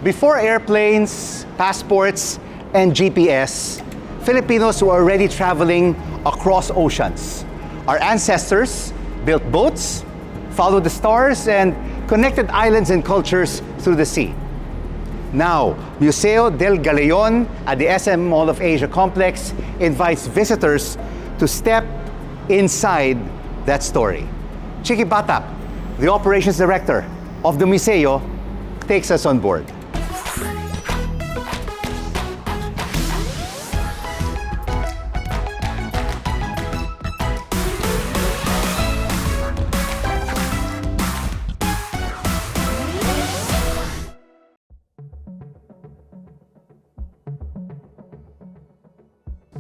Before airplanes, passports, and GPS, Filipinos were already traveling across oceans. Our ancestors built boats, followed the stars, and connected islands and cultures through the sea. Now, Museo del Galeón at the SM Mall of Asia complex invites visitors to step inside that story. Chiki Batap, the operations director of the Museo, takes us on board.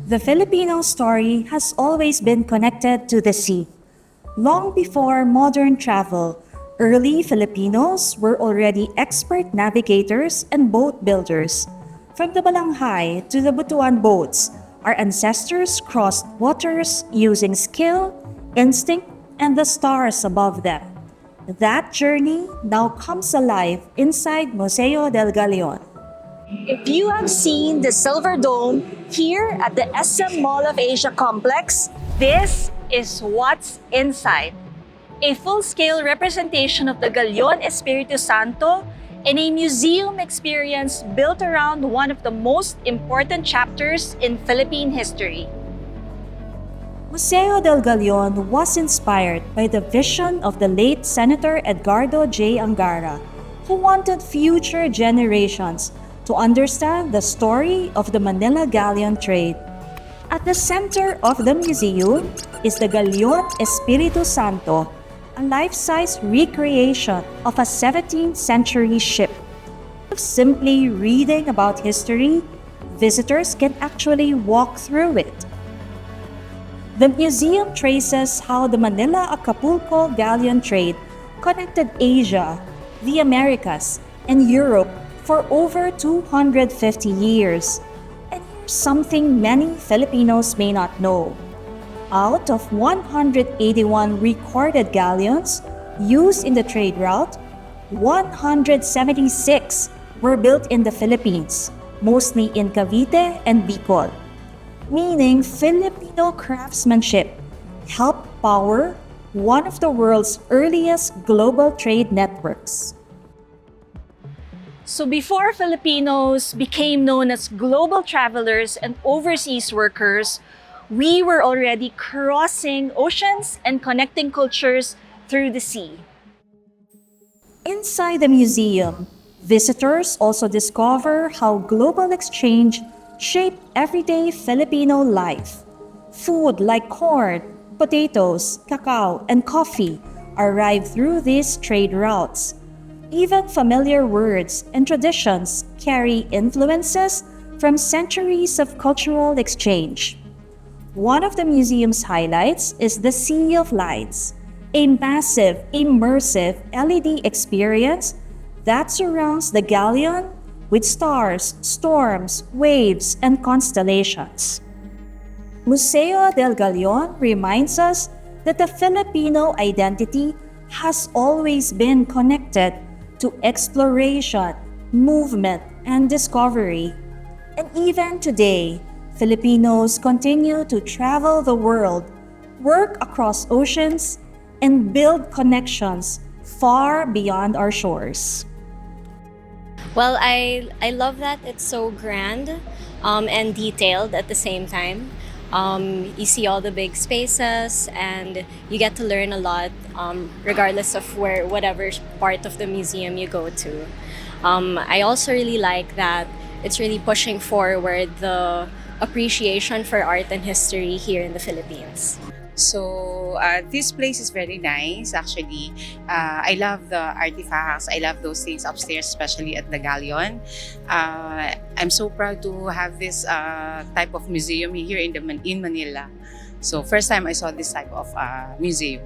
The Filipino story has always been connected to the sea. Long before modern travel, early Filipinos were already expert navigators and boat builders. From the Balanghay to the Butuan boats, our ancestors crossed waters using skill, instinct, and the stars above them. That journey now comes alive inside Museo del Galeón. If you have seen the Silver Dome here at the SM Mall of Asia complex, this is what's inside. A full-scale representation of the Galeón Espiritu Santo and a museum experience built around one of the most important chapters in Philippine history. Museo del Galeón was inspired by the vision of the late Senator Edgardo J. Angara, who wanted future generations to understand the story of the Manila Galleon Trade. At the center of the museum is the Galeón Espiritu Santo, a life-size recreation of a 17th century ship. Simply reading about history, visitors can actually walk through it. The museum traces how the Manila-Acapulco Galleon Trade connected Asia, the Americas, and Europe for over 250 years. And here's something many Filipinos may not know. Out of 181 recorded galleons used in the trade route, 176 were built in the Philippines, mostly in Cavite and Bicol, meaning Filipino craftsmanship helped power one of the world's earliest global trade networks. So before Filipinos became known as global travelers and overseas workers, we were already crossing oceans and connecting cultures through the sea. Inside the museum, visitors also discover how global exchange shaped everyday Filipino life. Food like corn, potatoes, cacao, and coffee arrived through these trade routes. Even familiar words and traditions carry influences from centuries of cultural exchange. One of the museum's highlights is the Sea of Lights, a massive, immersive LED experience that surrounds the galleon with stars, storms, waves, and constellations. Museo del Galeón reminds us that the Filipino identity has always been connected to exploration, movement, and discovery. And even today, Filipinos continue to travel the world, work across oceans, and build connections far beyond our shores. Well, I love that it's so grand and detailed at the same time. You see all the big spaces and you get to learn a lot regardless of whatever part of the museum you go to. I also really like that it's really pushing forward the appreciation for art and history here in the Philippines. So this place is very nice actually. I love the artifacts. I love those things upstairs, especially at the Galeon. I'm so proud to have this type of museum here in Manila. So first time I saw this type of museum.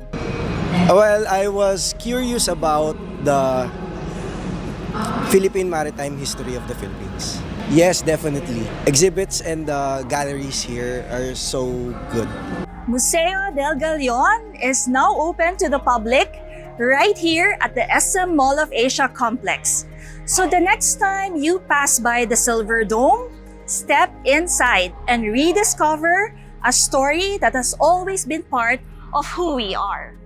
Well, I was curious about the Philippine maritime history of the Philippines. Yes, definitely. Exhibits and galleries here are so good. Museo del Galeón is now open to the public right here at the SM Mall of Asia complex. So the next time you pass by the Silver Dome, step inside and rediscover a story that has always been part of who we are.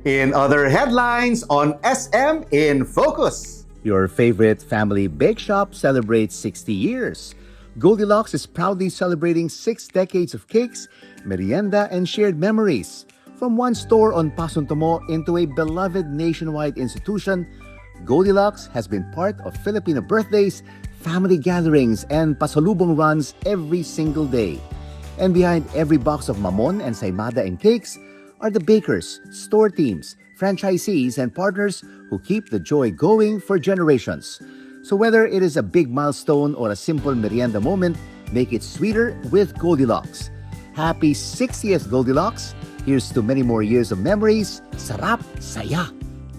In other headlines on SM in Focus. Your favorite family bake shop celebrates 60 years. Goldilocks is proudly celebrating 6 decades of cakes, merienda, and shared memories. From one store on Pasuntomo into a beloved nationwide institution, Goldilocks has been part of Filipino birthdays, family gatherings, and pasalubong runs every single day. And behind every box of mamon and saymada and cakes are the bakers, store teams, franchisees, and partners who keep the joy going for generations. So whether it is a big milestone or a simple merienda moment, make it sweeter with Goldilocks. Happy 60th Goldilocks! Here's to many more years of memories, sarap, saya,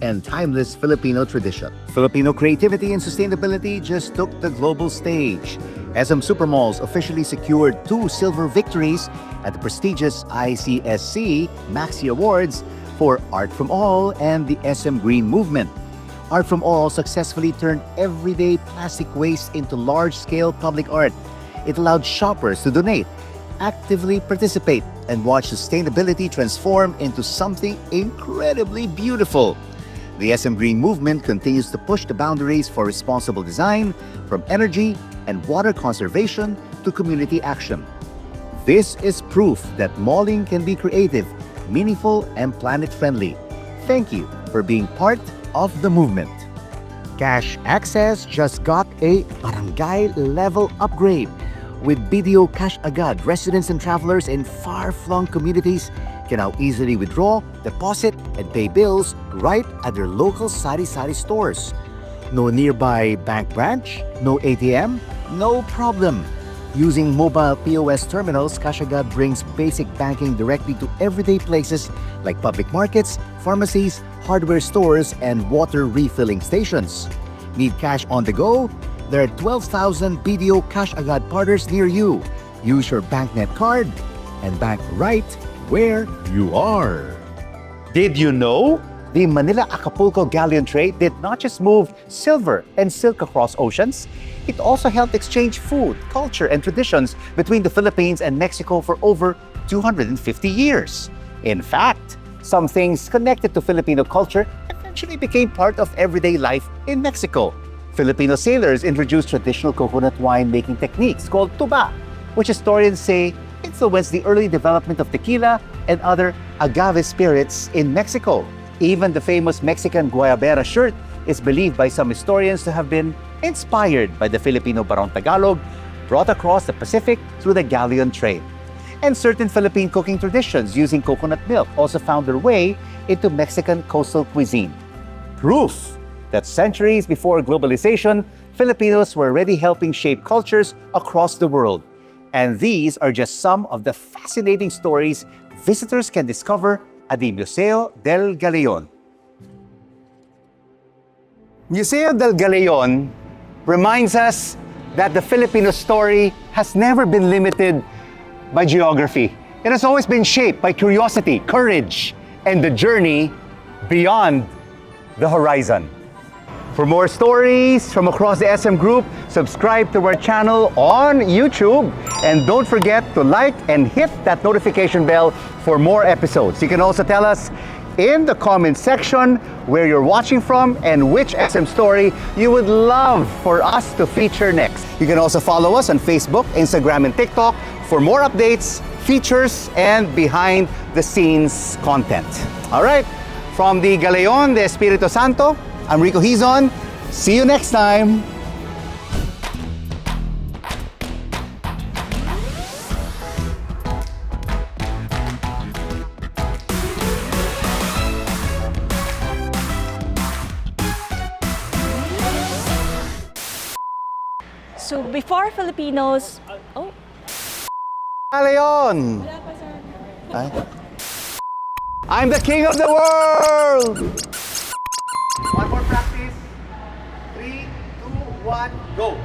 and timeless Filipino tradition. Filipino creativity and sustainability just took the global stage. SM Supermalls officially secured 2 silver victories at the prestigious ICSC Maxi Awards for Art From All and the SM Green Movement. Art From All successfully turned everyday plastic waste into large-scale public art. It allowed shoppers to donate, actively participate, and watch sustainability transform into something incredibly beautiful. The SM Green Movement continues to push the boundaries for responsible design, from energy and water conservation to community action. This is proof that malling can be creative, meaningful, and planet-friendly. Thank you for being part of the movement. Cash Access just got a barangay level upgrade. With BDO Cash Agad, residents and travelers in far-flung communities can now easily withdraw, deposit, and pay bills right at their local sari-sari stores. No nearby bank branch, no ATM, no problem. Using mobile POS terminals, Cash Agad brings basic banking directly to everyday places like public markets, pharmacies, hardware stores, and water refilling stations. Need cash on the go? There are 12,000 BDO Cash Agad partners near you. Use your BankNet card and bank right where you are. Did you know? The Manila-Acapulco Galleon Trade did not just move silver and silk across oceans, it also helped exchange food, culture, and traditions between the Philippines and Mexico for over 250 years. In fact, some things connected to Filipino culture eventually became part of everyday life in Mexico. Filipino sailors introduced traditional coconut wine-making techniques called tuba, which historians say influenced the early development of tequila and other agave spirits in Mexico. Even the famous Mexican guayabera shirt is believed by some historians to have been inspired by the Filipino Barong Tagalog brought across the Pacific through the Galeon Trade. And certain Philippine cooking traditions using coconut milk also found their way into Mexican coastal cuisine. Proof that centuries before globalization, Filipinos were already helping shape cultures across the world. And these are just some of the fascinating stories visitors can discover at the Museo del Galeón. Museo del Galeón reminds us that the Filipino story has never been limited by geography. It has always been shaped by curiosity, courage, and the journey beyond the horizon. For more stories from across the SM Group, subscribe to our channel on YouTube, and don't forget to like and hit that notification bell for more episodes. You can also tell us in the comment section where you're watching from and which SM story you would love for us to feature next. You can also follow us on Facebook, Instagram, and TikTok for more updates, features, and behind-the-scenes content. All right, from the Galeón Espiritu Santo, I'm Rico Hizon. See you next time. So before Filipinos, Galeon! I'm the king of the world! One more practice. 3, 2, 1, go!